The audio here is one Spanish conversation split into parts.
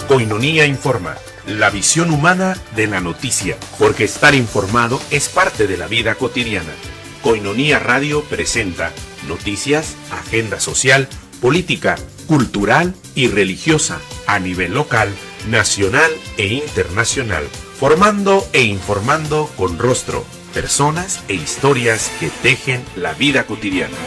Koinonia Informa, la visión humana de la noticia, porque estar informado es parte de la vida cotidiana. Koinonia Radio presenta noticias, agenda social, política, cultural y religiosa a nivel local, nacional e internacional, formando e informando con rostro, personas e historias que tejen la vida cotidiana.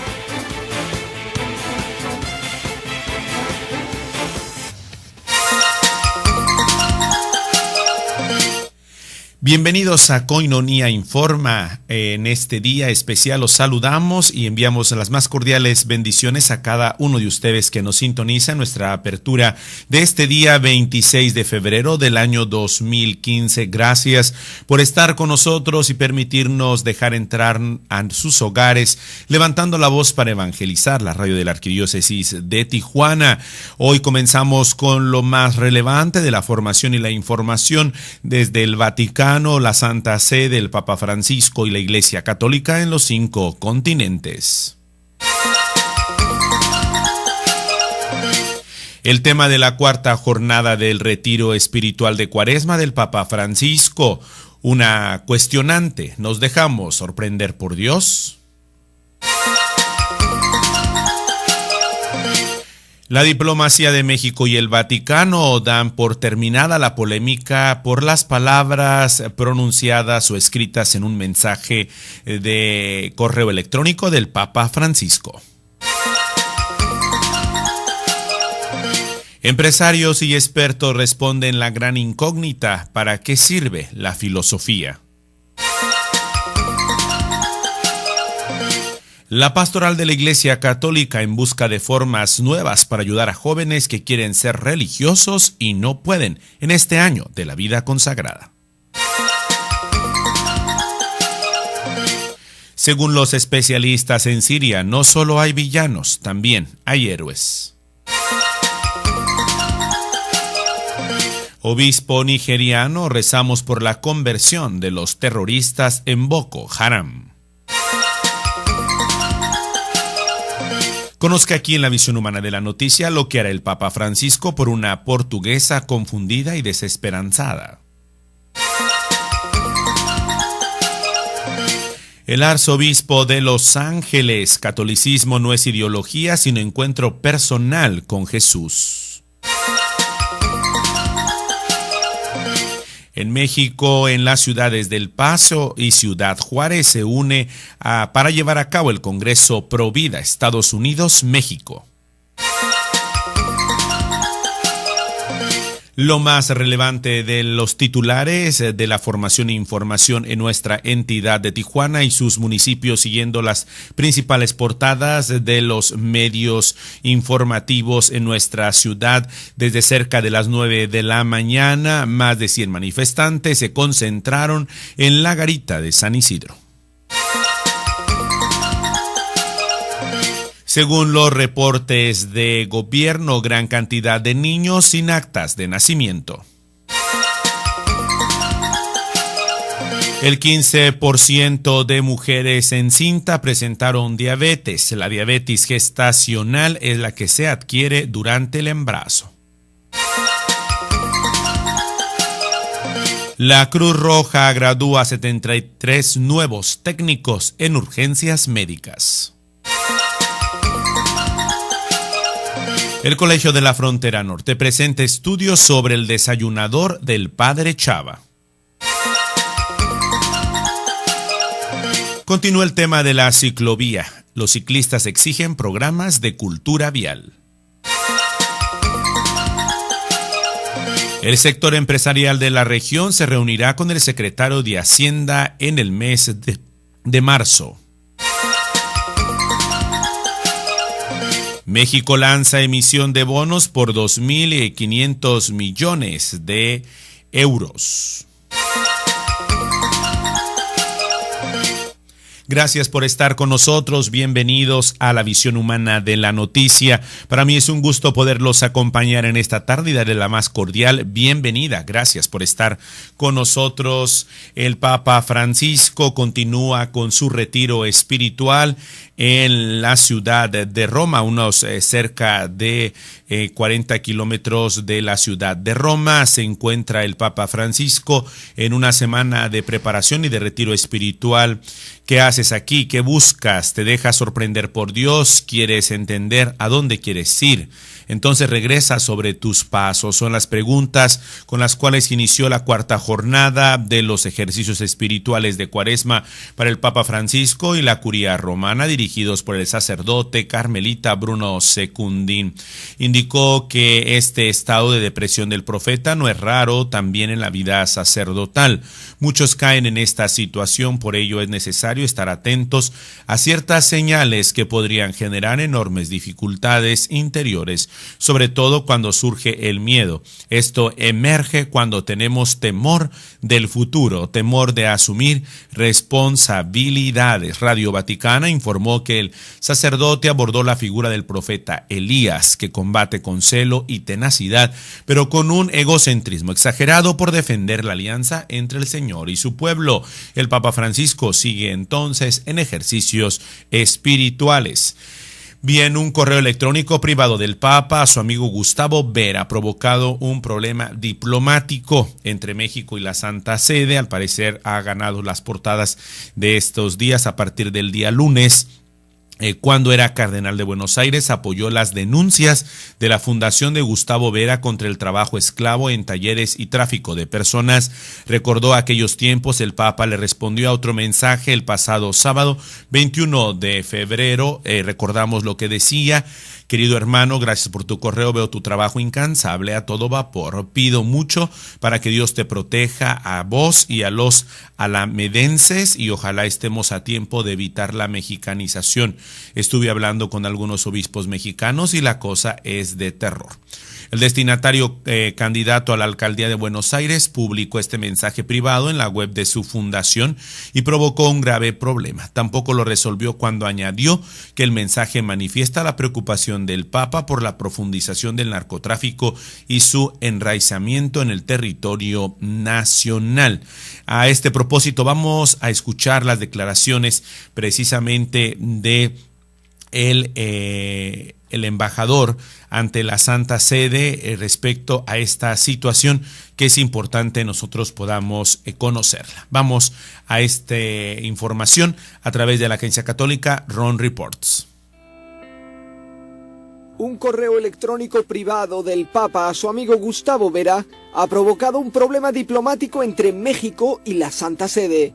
Bienvenidos a Koinonia Informa. En este día especial los saludamos y enviamos las más cordiales bendiciones a cada uno de ustedes que nos sintoniza en nuestra apertura de este día 26 de febrero del año 2015. Gracias por estar con nosotros y permitirnos dejar entrar a sus hogares, levantando la voz para evangelizar, la radio de la Arquidiócesis de Tijuana. Hoy comenzamos con lo más relevante de la formación y la información desde el Vaticano, la Santa Sede, el Papa Francisco y la Iglesia Católica en los 5 continentes. El tema de la cuarta jornada del retiro espiritual de Cuaresma del Papa Francisco, una cuestionante: ¿nos dejamos sorprender por Dios? La diplomacia de México y el Vaticano dan por terminada la polémica por las palabras pronunciadas o escritas en un mensaje de correo electrónico del Papa Francisco. Empresarios y expertos responden la gran incógnita: ¿para qué sirve la filosofía? La pastoral de la Iglesia Católica en busca de formas nuevas para ayudar a jóvenes que quieren ser religiosos y no pueden en este año de la vida consagrada. Según los especialistas en Siria, no solo hay villanos, también hay héroes. Obispo nigeriano: rezamos por la conversión de los terroristas en Boko Haram. Conozca aquí en la visión humana de la noticia lo que hará el Papa Francisco por una portuguesa confundida y desesperanzada. El arzobispo de Los Ángeles: catolicismo no es ideología, sino encuentro personal con Jesús. En México, en las ciudades del Paso y Ciudad Juárez, se une para llevar a cabo el Congreso Pro Vida Estados Unidos-México. Lo más relevante de los titulares de la formación e información en nuestra entidad de Tijuana y sus municipios, siguiendo las principales portadas de los medios informativos en nuestra ciudad. Desde cerca de las 9 de la mañana, más de 100 manifestantes se concentraron en la garita de San Isidro. Según los reportes de gobierno, gran cantidad de niños sin actas de nacimiento. El 15% de mujeres encinta presentaron diabetes. La diabetes gestacional es la que se adquiere durante el embarazo. La Cruz Roja gradúa 73 nuevos técnicos en urgencias médicas. El Colegio de la Frontera Norte presenta estudios sobre el desayunador del Padre Chava. Continúa el tema de la ciclovía. Los ciclistas exigen programas de cultura vial. El sector empresarial de la región se reunirá con el secretario de Hacienda en el mes de marzo. México lanza emisión de bonos por 2.500 millones de euros. Gracias por estar con nosotros. Bienvenidos a la visión humana de la noticia. Para mí es un gusto poderlos acompañar en esta tarde y darle la más cordial bienvenida. Gracias por estar con nosotros. El Papa Francisco continúa con su retiro espiritual en la ciudad de Roma, unos cerca de 40 kilómetros de la ciudad de Roma. Se encuentra el Papa Francisco en una semana de preparación y de retiro espiritual. ¿Qué haces aquí? ¿Qué buscas? ¿Te dejas sorprender por Dios? ¿Quieres entender a dónde quieres ir? Entonces regresa sobre tus pasos. Son las preguntas con las cuales inició la cuarta jornada de los ejercicios espirituales de Cuaresma para el Papa Francisco y la Curia Romana, dirigidos por el sacerdote carmelita Bruno Secundín. Indicó que este estado de depresión del profeta no es raro también en la vida sacerdotal. Muchos caen en esta situación, por ello es necesario estar atentos a ciertas señales que podrían generar enormes dificultades interiores, sobre todo cuando surge el miedo. Esto emerge cuando tenemos temor del futuro, temor de asumir responsabilidades. Radio Vaticana informó que el sacerdote abordó la figura del profeta Elías, que combate con celo y tenacidad, pero con un egocentrismo exagerado por defender la alianza entre el Señor y su pueblo. El Papa Francisco sigue entonces en ejercicios espirituales. Bien, un correo electrónico privado del Papa a su amigo Gustavo Vera ha provocado un problema diplomático entre México y la Santa Sede. Al parecer ha ganado las portadas de estos días a partir del día lunes. Cuando era cardenal de Buenos Aires, apoyó las denuncias de la Fundación de Gustavo Vera contra el trabajo esclavo en talleres y tráfico de personas. Recordó aquellos tiempos. El Papa le respondió a otro mensaje el pasado sábado 21 de febrero. Recordamos lo que decía: querido hermano, gracias por tu correo, veo tu trabajo incansable a todo vapor. Pido mucho para que Dios te proteja a vos y a los alamedenses y ojalá estemos a tiempo de evitar la mexicanización. Estuve hablando con algunos obispos mexicanos y la cosa es de terror. El destinatario candidato a la alcaldía de Buenos Aires publicó este mensaje privado en la web de su fundación y provocó un grave problema. Tampoco lo resolvió cuando añadió que el mensaje manifiesta la preocupación del Papa por la profundización del narcotráfico y su enraizamiento en el territorio nacional. A este propósito vamos a escuchar las declaraciones precisamente de el embajador ante la Santa Sede respecto a esta situación que es importante nosotros podamos conocerla. Vamos a esta información a través de la agencia católica RON Reports. Un correo electrónico privado del Papa a su amigo Gustavo Vera ha provocado un problema diplomático entre México y la Santa Sede.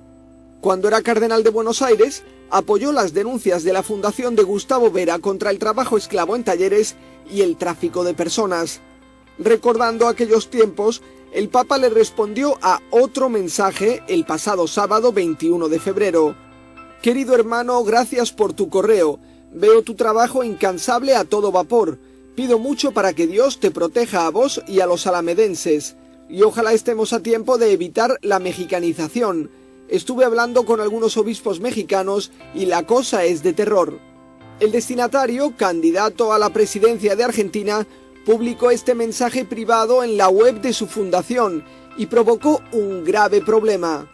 Cuando era cardenal de Buenos Aires, apoyó las denuncias de la Fundación de Gustavo Vera contra el trabajo esclavo en talleres y el tráfico de personas. Recordando aquellos tiempos, el Papa le respondió a otro mensaje el pasado sábado 21 de febrero. Querido hermano, gracias por tu correo. Veo tu trabajo incansable a todo vapor. Pido mucho para que Dios te proteja a vos y a los alamedenses. Y ojalá estemos a tiempo de evitar la mexicanización. Estuve hablando con algunos obispos mexicanos y la cosa es de terror. El destinatario, candidato a la presidencia de Argentina, publicó este mensaje privado en la web de su fundación y provocó un grave problema.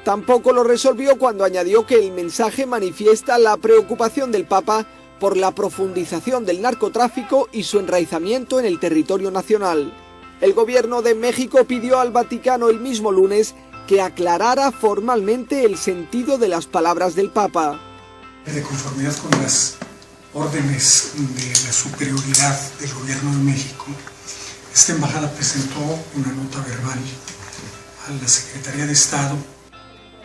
Tampoco lo resolvió cuando añadió que el mensaje manifiesta la preocupación del Papa por la profundización del narcotráfico y su enraizamiento en el territorio nacional. El gobierno de México pidió al Vaticano el mismo lunes que aclarara formalmente el sentido de las palabras del Papa. De conformidad con las órdenes de la superioridad del gobierno de México, esta embajada presentó una nota verbal a la Secretaría de Estado.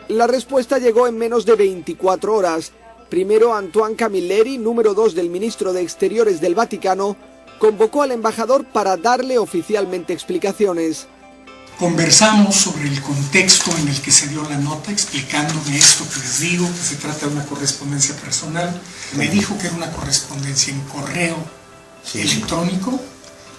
La respuesta llegó en menos de 24 horas. Primero, Antoine Camilleri, número 2 del ministro de Exteriores del Vaticano, convocó al embajador para darle oficialmente explicaciones. Conversamos sobre el contexto en el que se dio la nota, explicándome esto que les digo, que se trata de una correspondencia personal. Me dijo que era una correspondencia en correo electrónico,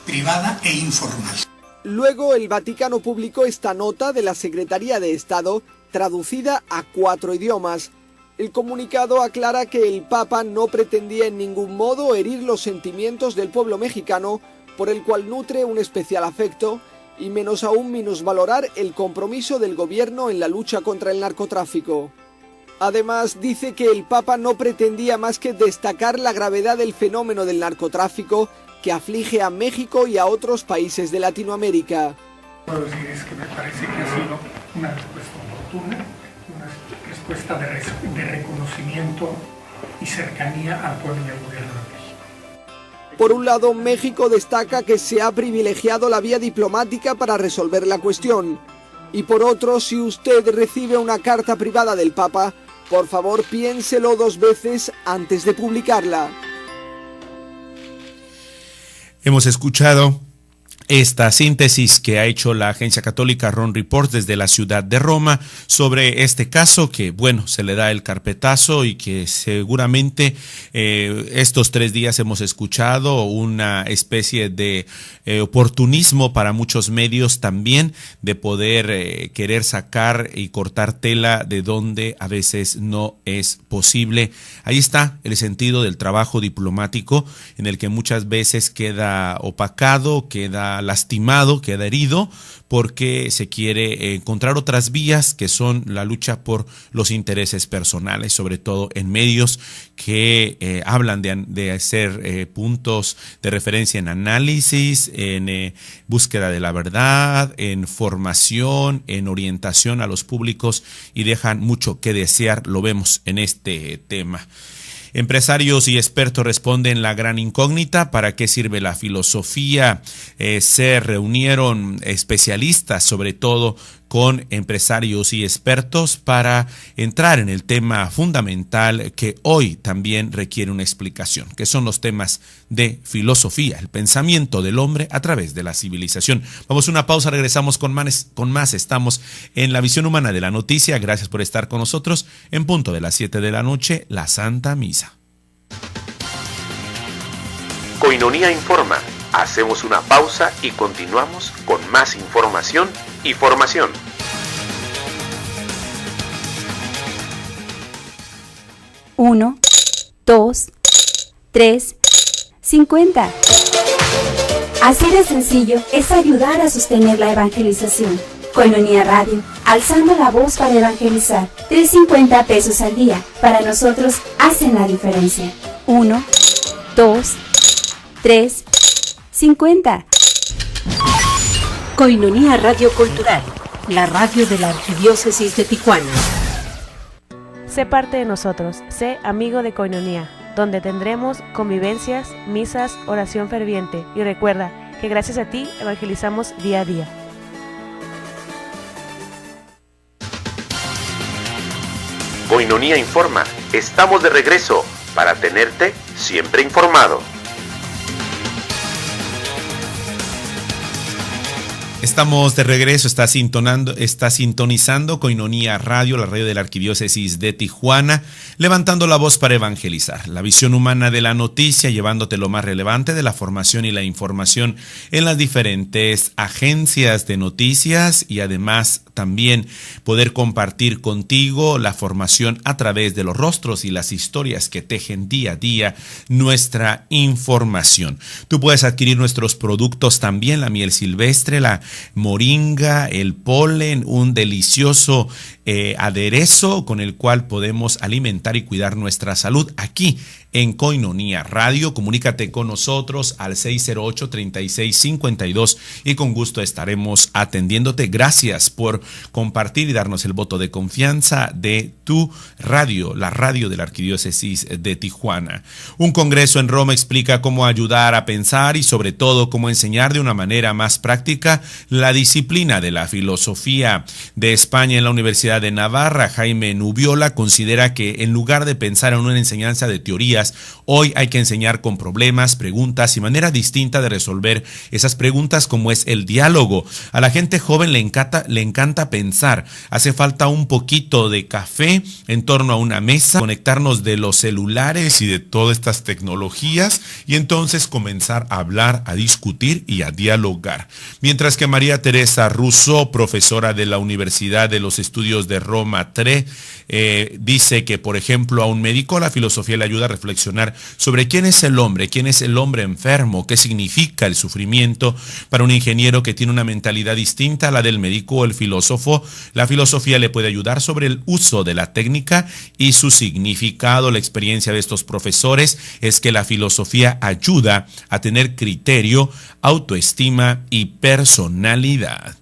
privada e informal. Luego el Vaticano publicó esta nota de la Secretaría de Estado, traducida a 4 idiomas. El comunicado aclara que el Papa no pretendía en ningún modo herir los sentimientos del pueblo mexicano, por el cual nutre un especial afecto, y menos aún minusvalorar el compromiso del gobierno en la lucha contra el narcotráfico. Además, dice que el Papa no pretendía más que destacar la gravedad del fenómeno del narcotráfico que aflige a México y a otros países de Latinoamérica. Puedo decir es que me parece que ha sido una respuesta oportuna, una respuesta de reconocimiento y cercanía al pueblo y al gobierno de México. Por un lado, México destaca que se ha privilegiado la vía diplomática para resolver la cuestión. Y por otro, si usted recibe una carta privada del Papa, por favor piénselo 2 veces antes de publicarla. Hemos escuchado esta síntesis que ha hecho la agencia católica Ron Report desde la ciudad de Roma sobre este caso que, bueno, se le da el carpetazo y que seguramente estos 3 días hemos escuchado una especie de oportunismo para muchos medios también de poder querer sacar y cortar tela de donde a veces no es posible. Ahí está el sentido del trabajo diplomático en el que muchas veces queda opacado, queda lastimado, queda herido, porque se quiere encontrar otras vías que son la lucha por los intereses personales, sobre todo en medios que hablan de hacer puntos de referencia en análisis, en búsqueda de la verdad, en formación, en orientación a los públicos y dejan mucho que desear, lo vemos en este tema. Empresarios y expertos responden la gran incógnita: ¿para qué sirve la filosofía? Se reunieron especialistas, sobre todo con empresarios y expertos, para entrar en el tema fundamental que hoy también requiere una explicación, que son los temas de filosofía, el pensamiento del hombre a través de la civilización. Vamos a una pausa, regresamos con más. Estamos en La Visión Humana de la Noticia. Gracias por estar con nosotros. En punto de las 7 de la noche, la Santa Misa. Koinonia Informa. Hacemos una pausa y continuamos con más información y formación. Uno, 2, 3, 50. Así de sencillo es ayudar a sostener la evangelización. Koinonia Radio, alzando la voz para evangelizar. 3.50 pesos al día. Para nosotros hacen la diferencia. 1, 2, 3, 50. Koinonia Radio Cultural, la radio de la Arquidiócesis de Tijuana. Sé parte de nosotros, sé amigo de Koinonia, donde tendremos convivencias, misas, oración ferviente. Y recuerda que gracias a ti evangelizamos día a día. Koinonia Informa. Estamos de regreso para tenerte siempre informado. Estamos de regreso, está sintonizando Koinonia Radio, la radio de la Arquidiócesis de Tijuana, levantando la voz para evangelizar. La visión humana de la noticia, llevándote lo más relevante de la formación y la información en las diferentes agencias de noticias y además también poder compartir contigo la formación a través de los rostros y las historias que tejen día a día nuestra información. Tú puedes adquirir nuestros productos también, la miel silvestre, la moringa, el polen, un delicioso aderezo con el cual podemos alimentar y cuidar nuestra salud aquí en Koinonia Radio. Comunícate con nosotros al 608-3652 y con gusto estaremos atendiéndote. Gracias por compartir y darnos el voto de confianza de tu radio, la radio de la Arquidiócesis de Tijuana. Un congreso en Roma explica cómo ayudar a pensar y sobre todo cómo enseñar de una manera más práctica la disciplina de la filosofía. De España, en la Universidad de Navarra, Jaime Nubiola considera que en lugar de pensar en una enseñanza de teorías, tecnologías. Hoy hay que enseñar con problemas, preguntas y manera distinta de resolver esas preguntas, como es el diálogo. A la gente joven le encanta pensar. Hace falta un poquito de café en torno a una mesa, conectarnos de los celulares y de todas estas tecnologías y entonces comenzar a hablar, a discutir y a dialogar. Mientras que María Teresa Russo, profesora de la Universidad de los Estudios de Roma III, dice que, por ejemplo, a un médico la filosofía le ayuda a reflexionar sobre quién es el hombre enfermo, qué significa el sufrimiento. Para un ingeniero que tiene una mentalidad distinta a la del médico o el filósofo, la filosofía le puede ayudar sobre el uso de la técnica y su significado. La experiencia de estos profesores es que la filosofía ayuda a tener criterio, autoestima y personalidad.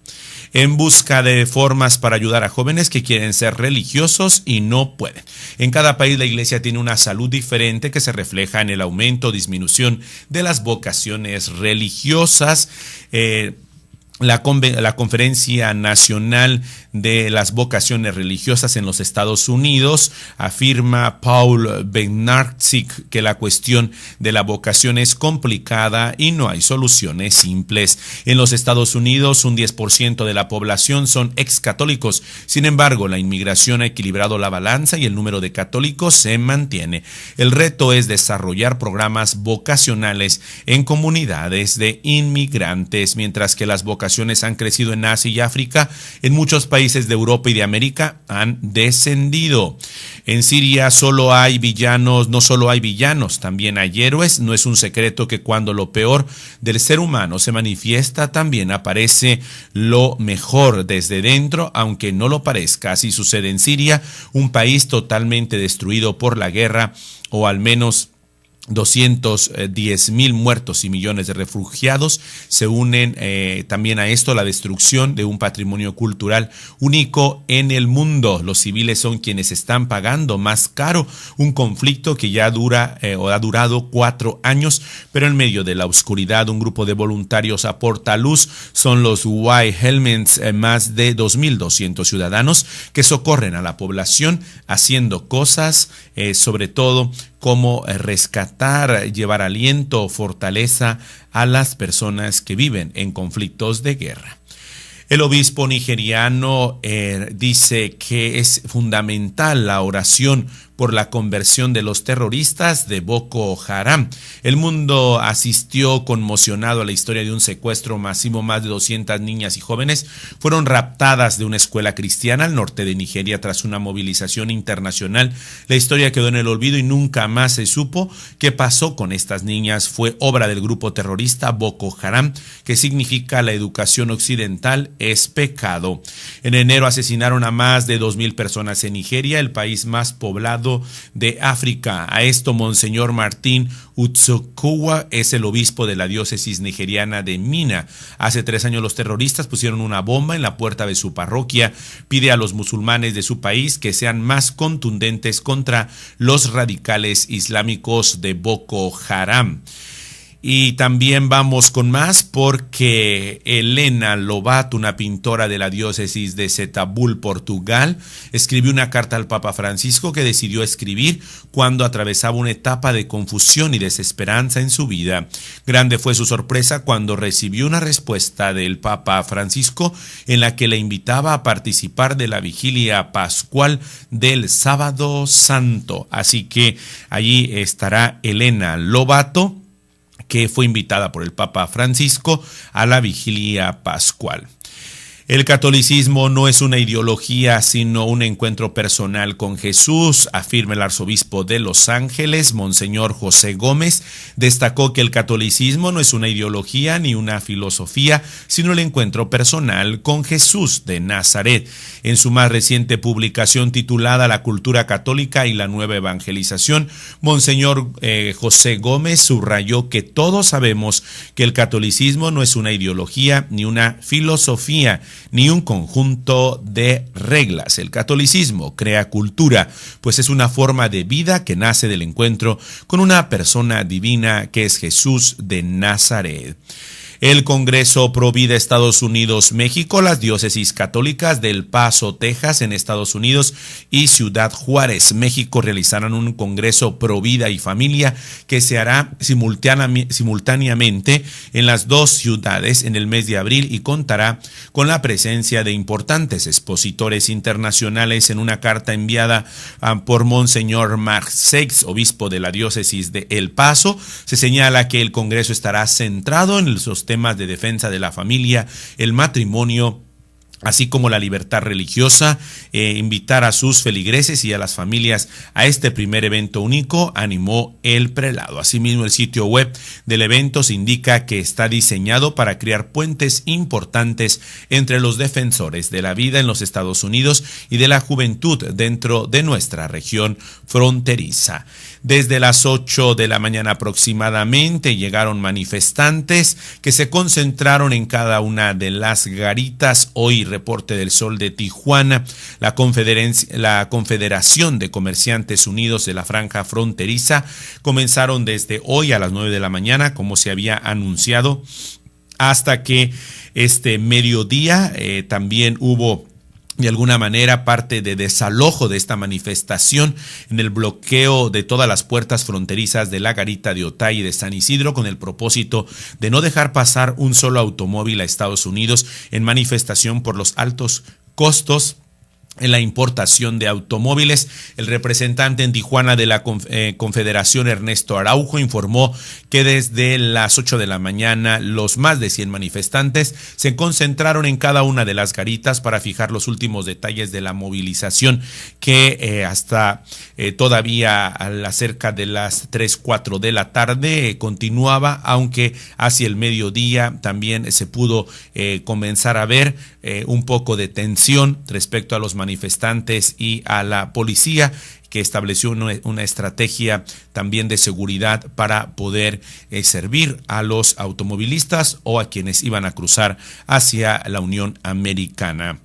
En busca de formas para ayudar a jóvenes que quieren ser religiosos y no pueden. En cada país la iglesia tiene una salud diferente que se refleja en el aumento o disminución de las vocaciones religiosas. La Conferencia Nacional de las Vocaciones Religiosas en los Estados Unidos afirma Paul Bednarczyk que la cuestión de la vocación es complicada y no hay soluciones simples. En los Estados Unidos, un 10% de la población son excatólicos. Sin embargo, la inmigración ha equilibrado la balanza y el número de católicos se mantiene. El reto es desarrollar programas vocacionales en comunidades de inmigrantes, mientras que las vocaciones han crecido en Asia y África. En muchos países de Europa y de América han descendido. En Siria no solo hay villanos, también hay héroes. No es un secreto que cuando lo peor del ser humano se manifiesta, también aparece lo mejor desde dentro, aunque no lo parezca. Así sucede en Siria, un país totalmente destruido por la guerra, o al menos 210,000 muertos y millones de refugiados. Se unen también a esto la destrucción de un patrimonio cultural único en el mundo. Los civiles son quienes están pagando más caro un conflicto que ya ha durado 4 años, pero en medio de la oscuridad un grupo de voluntarios aporta luz. Son los White Helmets, más de 2,200 ciudadanos que socorren a la población haciendo cosas, sobre todo como rescatar, llevar aliento, fortaleza a las personas que viven en conflictos de guerra. El obispo nigeriano dice que es fundamental la oración por la conversión de los terroristas de Boko Haram. El mundo asistió conmocionado a la historia de un secuestro masivo. Más de 200 niñas y jóvenes fueron raptadas de una escuela cristiana al norte de Nigeria tras una movilización internacional. La historia quedó en el olvido y nunca más se supo qué pasó con estas niñas. Fue obra del grupo terrorista Boko Haram, que significa la educación occidental es pecado. En enero asesinaron a más de 2,000 personas en Nigeria, el país más poblado de África. A esto, Monseñor Martín Utsokuwa es el obispo de la diócesis nigeriana de Mina. Hace 3 años los terroristas pusieron una bomba en la puerta de su parroquia. Pide a los musulmanes de su país que sean más contundentes contra los radicales islámicos de Boko Haram. Y también vamos con más, porque Helena Lobato, una pintora de la diócesis de Setúbal, Portugal, escribió una carta al Papa Francisco que decidió escribir cuando atravesaba una etapa de confusión y desesperanza en su vida. Grande fue su sorpresa cuando recibió una respuesta del Papa Francisco en la que le invitaba a participar de la vigilia pascual del Sábado Santo. Así que allí estará Helena Lobato, que fue invitada por el Papa Francisco a la vigilia pascual. El catolicismo no es una ideología, sino un encuentro personal con Jesús, afirma el arzobispo de Los Ángeles, Monseñor José Gómez. Destacó que el catolicismo no es una ideología ni una filosofía, sino el encuentro personal con Jesús de Nazaret. En su más reciente publicación titulada La cultura católica y la nueva evangelización, Monseñor José Gómez subrayó que todos sabemos que el catolicismo no es una ideología ni una filosofía, ni un conjunto de reglas. El catolicismo crea cultura, pues es una forma de vida que nace del encuentro con una persona divina que es Jesús de Nazaret. El Congreso Provida Estados Unidos-México, las diócesis católicas de El Paso, Texas, en Estados Unidos, y Ciudad Juárez, México, realizarán un Congreso Provida y Familia que se hará simultáneamente en las dos ciudades en el mes de abril y contará con la presencia de importantes expositores internacionales. En una carta enviada por Monseñor Mark Seix, obispo de la diócesis de El Paso, se señala que el Congreso estará centrado en los temas de defensa de la familia, el matrimonio, así como la libertad religiosa. Invitar a sus feligreses y a las familias a este primer evento único, animó el prelado. Asimismo, el sitio web del evento indica que está diseñado para crear puentes importantes entre los defensores de la vida en los Estados Unidos y de la juventud dentro de nuestra región fronteriza. Desde las 8 de la mañana aproximadamente llegaron manifestantes que se concentraron en cada una de las garitas. Hoy, reporte del Sol de Tijuana, la Confederación de Comerciantes Unidos de la Franja Fronteriza comenzaron desde hoy a las 9 de la mañana, como se había anunciado, hasta que este mediodía también hubo de alguna manera parte de desalojo de esta manifestación en el bloqueo de todas las puertas fronterizas de la garita de Otay y de San Isidro, con el propósito de no dejar pasar un solo automóvil a Estados Unidos en manifestación por los altos costos en la importación de automóviles. El representante en Tijuana de la Confederación, Ernesto Araujo, informó que desde las 8 de la mañana los más de 100 manifestantes se concentraron en cada una de las garitas para fijar los últimos detalles de la movilización que hasta todavía a cerca de las 3-4 de la tarde continuaba, aunque hacia el mediodía también se pudo comenzar a ver un poco de tensión respecto a los manifestantes y a la policía, que estableció una estrategia también de seguridad para poder servir a los automovilistas o a quienes iban a cruzar hacia la Unión Americana.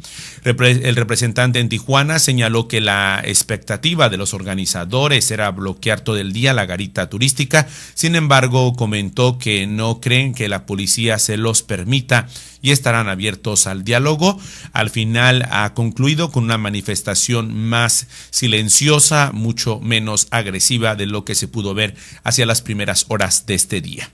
El representante en Tijuana señaló que la expectativa de los organizadores era bloquear todo el día la garita turística. Sin embargo, comentó que no creen que la policía se los permita y estarán abiertos al diálogo. Al final ha concluido con una manifestación más silenciosa, mucho menos agresiva de lo que se pudo ver hacia las primeras horas de este día.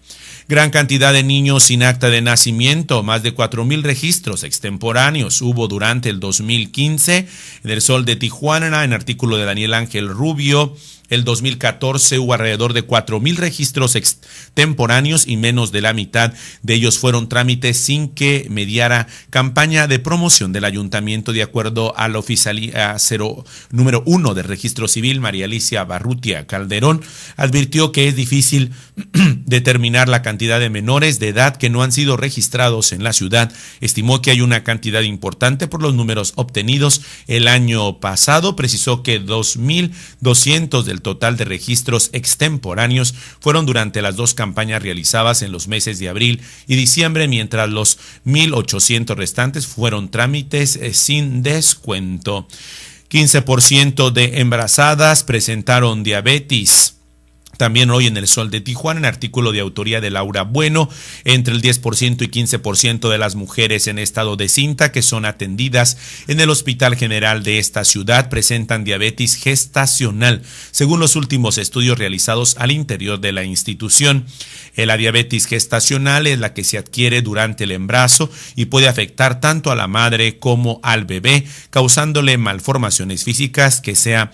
Gran cantidad de niños sin acta de nacimiento, más de 4,000 registros extemporáneos hubo durante el 2015 en el Sol de Tijuana. En artículo de Daniel Ángel Rubio, el 2014 hubo alrededor de 4,000 registros extemporáneos y menos de la mitad de ellos fueron trámites sin que mediara campaña de promoción del ayuntamiento, de acuerdo a la oficialía número 1 del registro civil. María Alicia Barrutia Calderón advirtió que es difícil determinar la cantidad de menores de edad que no han sido registrados en la ciudad. Estimó que hay una cantidad importante por los números obtenidos el año pasado. Precisó que 2,200 del total de registros extemporáneos fueron durante las dos campañas realizadas en los meses de abril y diciembre, mientras los 1,800 restantes fueron trámites sin descuento. 15% de embarazadas presentaron diabetes. También hoy en el Sol de Tijuana, en artículo de autoría de Laura Bueno, entre el 10% y 15% de las mujeres en estado de cinta que son atendidas en el Hospital General de esta ciudad presentan diabetes gestacional, según los últimos estudios realizados al interior de la institución. La diabetes gestacional es la que se adquiere durante el embarazo y puede afectar tanto a la madre como al bebé, causándole malformaciones físicas que sean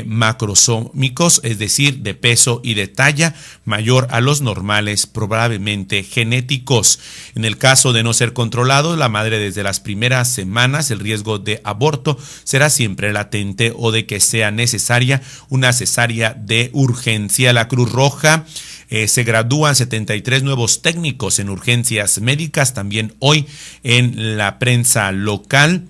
macrosómicos, es decir, de peso y de talla mayor a los normales, probablemente genéticos. En el caso de no ser controlado, la madre desde las primeras semanas, el riesgo de aborto será siempre latente o de que sea necesaria una cesárea de urgencia. La Cruz Roja se gradúan 73 nuevos técnicos en urgencias médicas también hoy en la prensa local.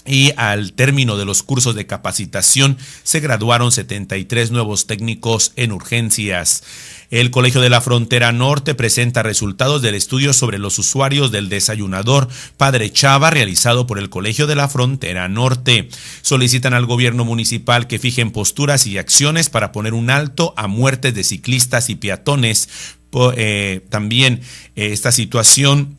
Y al término de los cursos de capacitación se graduaron 73 nuevos técnicos en urgencias. El Colegio de la Frontera Norte presenta resultados del estudio sobre los usuarios del desayunador Padre Chava realizado por el Colegio de la Frontera Norte. Solicitan al gobierno municipal que fijen posturas y acciones para poner un alto a muertes de ciclistas y peatones También esta situación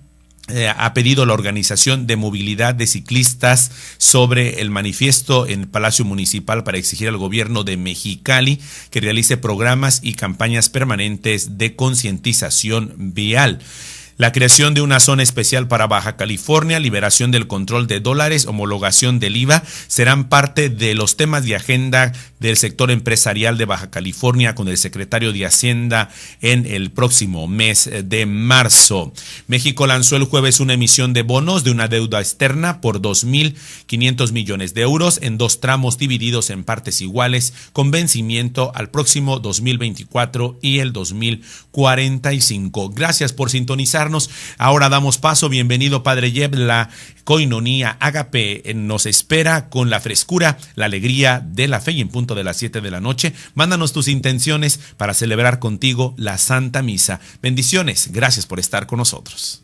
ha pedido la Organización de Movilidad de Ciclistas sobre el manifiesto en Palacio Municipal para exigir al gobierno de Mexicali que realice programas y campañas permanentes de concientización vial. La creación de una zona especial para Baja California, liberación del control de dólares, homologación del IVA, serán parte de los temas de agenda del sector empresarial de Baja California con el secretario de Hacienda en el próximo mes de marzo. México lanzó el jueves una emisión de bonos de una deuda externa por 2.500 millones de euros en 2 tramos divididos en partes iguales con vencimiento al próximo 2024 y el 2045. Gracias por sintonizar. Ahora damos paso. Bienvenido, Padre Jeb. La Koinonia Ágape nos espera con la frescura, la alegría de la fe, y en punto de las 7 de la noche, mándanos tus intenciones para celebrar contigo la Santa Misa. Bendiciones. Gracias por estar con nosotros.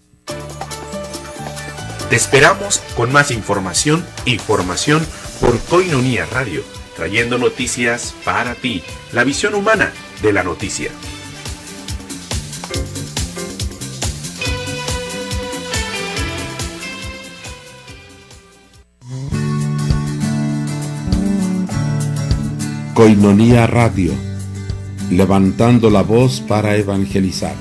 Te esperamos con más información y formación por Koinonia Radio, trayendo noticias para ti, la visión humana de la noticia. Koinonia Radio, levantando la voz para evangelizar.